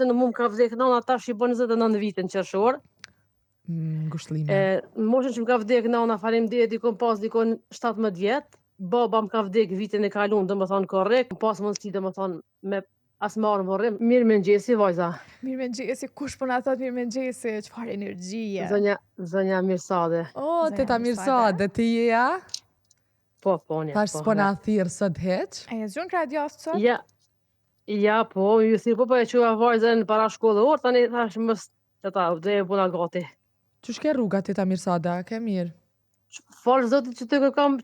në mu më ka vdek nana tash i bën 29 vite në qershor. Ngushëllime. Moshën që më ka vdek nana, faleminderit, i kom pas dikon 17 vjet. Baba më ka vdek vitin e kaluar, domethënë korrekt. Pas mundësi domethënë me as marrë vorrim. Mirëmëngjesi vajza. Mirëmëngjesi, kush po na thot mirëmëngjesi, çfarë energjie. Zonja Mirsade. Teta Mirsade, ti je ja? Po, një. Tash s'po na thirr sot hiç. A je zgjon radios sot? Ja, po, ju thirr po e çuva vajzën para shkollës, tani thash mos teta, dhe e buna gati. Çu shke rruga teta Mirsada, ke mirë? Falë zotit që të kërkam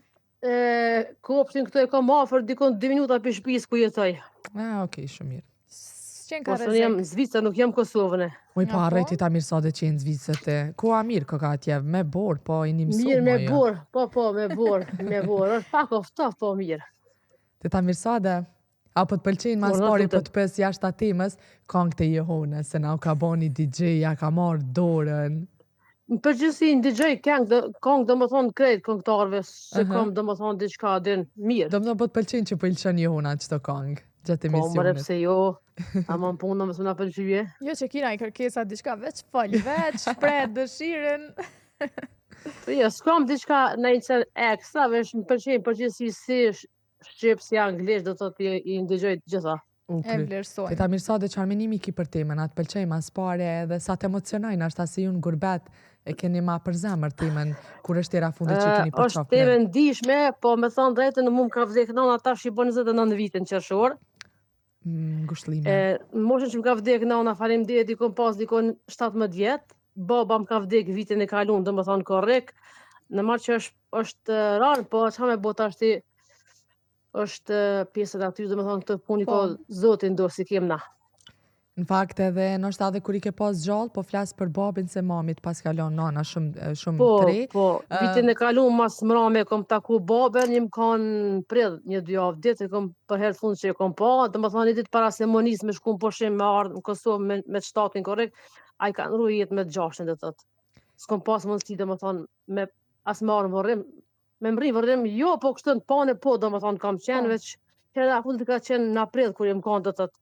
kopshtin këtu e kam afër dikon 2 minuta për shtëpisë ku jetoj. Okej, shumë mirë. S'qen ka rrezik. Po jam në Zvicër, nuk jam Kosovën. Po arrej teta Mirsade që në Zvicër te. Ku a mirë ka atje, me borë, po i një mësumë. Mirë, me borë, po, me borë, është pak ofta, po mirë. Teta Mirsade, apo të pëlqejnë mas pari po të pës jashtë atimës, këngë të Jehone, se na u ka boni DJ, ja ka marrë dorën. Në përgjithësi në DJ këngë do më thonë krejt këngëtarëve, se kam do më thonë diçka din mirë. Do më të pëlqejnë që pëlqen Jehona qëto këngë, gjatë emisionit. Po, më repse jo, ama në punë më së nga pëlqyje. Jo që kina i kërkesa diçka veç fol, veç shpret dëshiren. Jo, s'kam diçka në i cen ekstra, veç më pëlqejnë përgjithësi si shqip, si anglisht, do të të i ndëgjoj gjitha. E vlerësojnë. Teta Mirsade, çfarë menimi ki për temën, atë pëlqej mas pare edhe sa të emocionojnë, ashta si ju në gurbet e keni ma për zemër temën, kur është tjera fundit që keni për është temën ndishme, po me thonë drejtën në mu më ka vdek nana tash i bën 29 vite në qershor. Ngushëllime. Moshën që më ka vdek nana, faleminderit, i kom pas dikon 17 vjet. Baba më ka vdek vitin e kaluar, domethënë korrekt. Në marrë që është rarë, po çfarë me bota është pjesët aty, domethënë këtë puni ko Zoti ndo si kem na. Në fakt edhe nështë edhe kur i ke pas gjallë, po flasë për babin se mamit pas kalon nana shumë tre. Po, vitin e kaluar mas mrame kom taku babën, një më kanë pridh 1-2 javë ditë, kom për herë fund që e kom pa, domethënë një ditë para ceremonisë me shku në pushim me ardhë në Kosovë me shtatin korrekt, ai ka ndru jetë me 6 dhe thotë. S'kom pas mundësi domethënë me as marrë vorrim, me mri vorrim, jo, po kështu në pane, po domethënë kam qenë veç, që edhe fundit ka qenë në aprill kur jem kanë do thotë,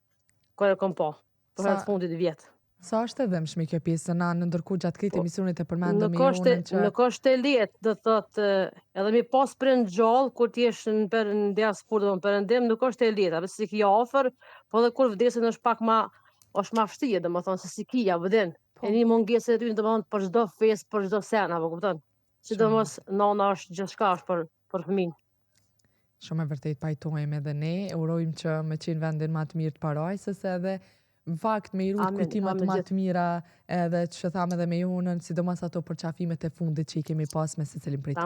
kur e kom pa. Për herë fundit vjetë. Sa është edhe mshmi kjo pjesë, na në ndërku gjatë këtë emisionit e përmendëm me Jonën që... Nuk është e letë, do thotë, edhe mi pas prind gjallë, kur t'jesh në diasporë dhe në perëndim, nuk është e letë, apë si kja ofër, po dhe kur vdesin është pak ma vështirë, dhe më thonë, se si kja vëdin. E një mungesë e ty, dhe më thonë, për çdo festë, për çdo sen, apo kupton? Sidomos nana është gjithçka është për fëmin. Shumë e vërtet pajtojmë edhe ne, urojmë që me qenë vendin ma të mirë të parajsës edhe në fakt me i rrutë kujtimat ma të mira edhe që thamë edhe me Jonën, sidomos ato përqafimet e fundit që i kemi pas me se cilin prej tëne.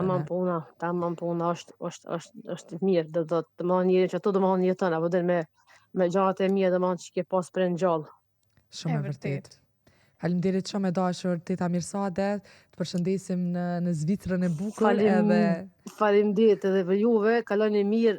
Tamam puna, është mirë, dhe të më njëri që ato dhe më njëtën, apo dhe me gjatë e mirë dhe më që ke pas për në gjallë. Shumë e vërtet. Faleminderit shumë e dashur teta Mirsade, të përshëndesim në Zvicrën e bukur edhe... Faleminderit edhe për juve, kaloni mirë